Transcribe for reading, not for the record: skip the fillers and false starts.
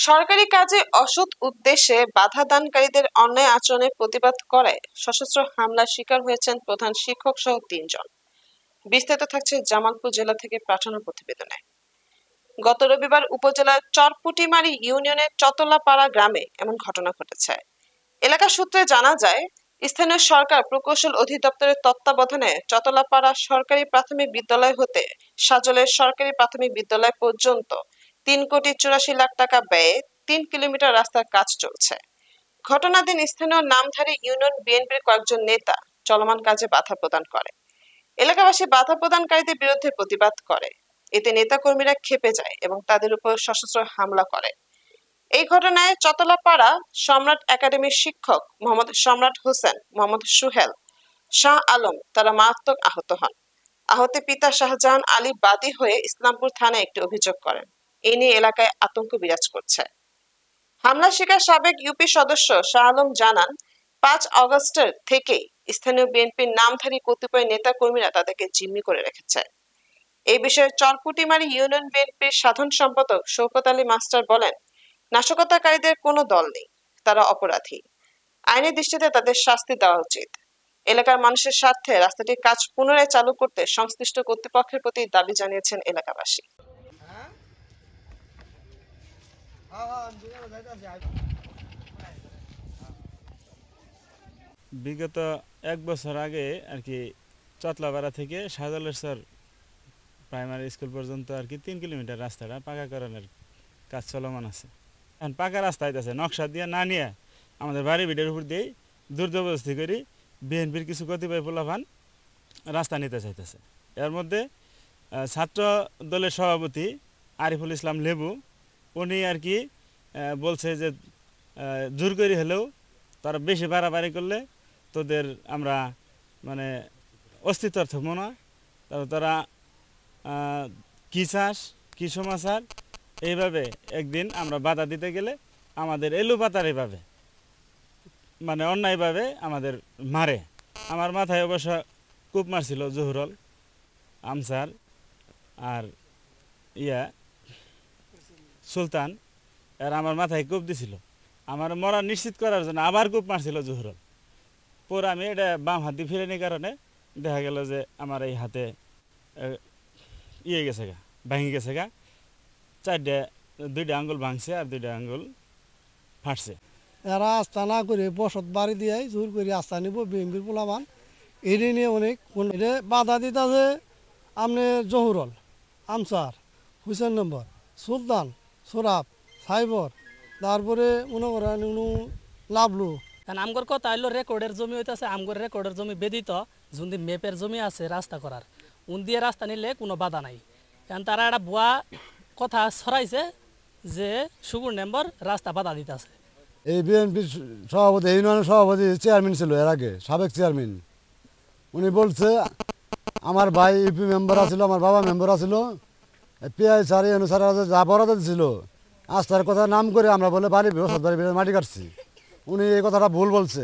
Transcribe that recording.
সরকারি কাজে অসৎ উদ্দেশ্যে বাধা দানকারীদের অন্যায় আচরণের প্রতিবাদ করায় সশস্ত্র হামলার শিকার হয়েছেন প্রধান শিক্ষক সহ ৩ জন। বিস্তারিত থাকছে জামালপুর জেলা থেকে পাঠানো প্রতিবেদনে। গত রবিবার উপজেলার চরপুটিমারি ইউনিয়নের চতলাপাড়া গ্রামে এমন ঘটনা ঘটেছে। এলাকা সূত্রে জানা যায়, স্থানীয় সরকার প্রকৌশল অধিদপ্তরের তত্ত্বাবধানে চতলাপাড়া সরকারি প্রাথমিক বিদ্যালয় হতে সাজলের সরকারি প্রাথমিক বিদ্যালয় পর্যন্ত ৩,৮৪,০০,০০০ টাকা ব্যয়ে ৩ কিলোমিটার রাস্তার কাজ চলছে। ঘটনার দিন স্থানীয় নামধারী ইউনিয়ন বিএনপির কয়েকজন নেতা চলমান কাজে বাধা প্রদান করে। এলাকাবাসী বাধা প্রদানকারীদের বিরুদ্ধে প্রতিবাদ করে। এতে নেতাকর্মীরা ক্ষেপে যায় এবং তাদের উপর সশস্ত্র হামলা করে। এই ঘটনায় চতলাপাড়া সম্রাট একাডেমির শিক্ষক মোহাম্মদ সম্রাট হোসেন, মোহাম্মদ সুহেল, শাহ আলম তারা মারাত্মক আহত হন। আহতের পিতা শাহজাহান আলী বাদী হয়ে ইসলামপুর থানায় একটি অভিযোগ করেন। এ নিয়ে এলাকায় আতঙ্ক বিরাজ করছে। হামলা শিকার সাবেক ইউপি সদস্য শাহ আলম জানান, ৫ অগস্টের থেকেই স্থানীয় বিএনপির নামধারী কতিপয় নেতা কর্মীরা তাদেরকে জিম্মি করে রেখেছে। এই বিষয়ে চরপুটিমারি ইউনিয়ন বিএনপির সাধারণ সম্পাদক শওকত আলী মাস্টার বলেন, নাশকতাকারীদের কোনো দল নেই, তারা অপরাধী। আইনের দৃষ্টিতে তাদের শাস্তি দেওয়া উচিত। এলাকার মানুষের স্বার্থে রাস্তাটির কাজ পুনরায় চালু করতে সংশ্লিষ্ট কর্তৃপক্ষের প্রতি দাবি জানিয়েছেন এলাকাবাসী। বিগত ১ বছর আগে আর কি চতলাপাড়া থেকে সাজলেশ্বর প্রাইমারি স্কুল পর্যন্ত আর কি ৩ কিলোমিটার রাস্তাটা পাকাকরণের কাজ চলমান আছে। এখন পাকা রাস্তা হইতেছে, নকশা দিয়ে না নিয়ে আমাদের বাড়ি ভিটের উপর দিয়েই জবরদস্তি করি বিএনপির কিছু কতিপয় পোলাপান রাস্তা নিতে চাইতেছে। এর মধ্যে ছাত্র দলের সভাপতি আরিফুল ইসলাম লেবু উনি আর কি বলছে যে জোর করে হলেও তারা বেশি বাড়াবাড়ি করলে তোদের আমরা মানে অস্তিত্ব থাকবো না, তারা কী চাস কী সমাচার, এইভাবে একদিন আমরা বাধা দিতে গেলে আমাদের এলোপাতারিভাবে মানে অন্যায়ভাবে আমাদের মারে। আমার মাথায় অবশ্য কূপ মারছিল জহুরল, আমসার আর সুলতান, আর আমার মাথায় কূপ দিছিল। আমার মরা নিশ্চিত করার জন্য আবার কূপ মারছিল জহুরল। পরে আমি এটা বাম হাত দিয়ে ফিরেনির কারণে দেখা গেল যে আমার এই হাতে গেছে গা, ভাঙি গেছে গা, 2টা আঙ্গুল ভাঙছে আর 2টা আঙ্গুল ফাটছে। এরা আস্থা না করে বসত বাড়ি দিয়ে জোর করে আস্থা নিব বিএনপির পোলাবান, এটি নিয়ে অনেক এটা বাধা দিতেছে। আপনি জহুরল, আমসার, হুসেন নম্বর, সুলতান, সোরাব, সাইবর, তারপরে মনে করেন লাভলু। কারণ আমগর কথা হইলো রেকর্ডের জমি হইতেছে, আমগর রেকর্ডের জমি বেদিত, যদি মেপের জমি আছে রাস্তা করার, উন দিয়ে রাস্তা নিলে কোনো বাধা নাই। কারণ তারা একটা ভুয়া কথা ছড়াইছে যে সুগুর নম্বর রাস্তা বাধা দিতেছে। এই বিএনপির সভাপতি, ইউনিয়নের সভাপতি চেয়ারম্যান ছিল এর আগে, সাবেক চেয়ারম্যান, উনি বলছে আমার ভাই ইউপি মেম্বার আছিল, আমার বাবা মেম্বার আছিল, পিআই স্যার অনুসারে যা বরাদ ছিল আস্থার কথা নাম করে আমরা বলে বাড়ি বৃহস্পতিবার মাটি কাটছি। উনি এই কথাটা ভুল বলছে।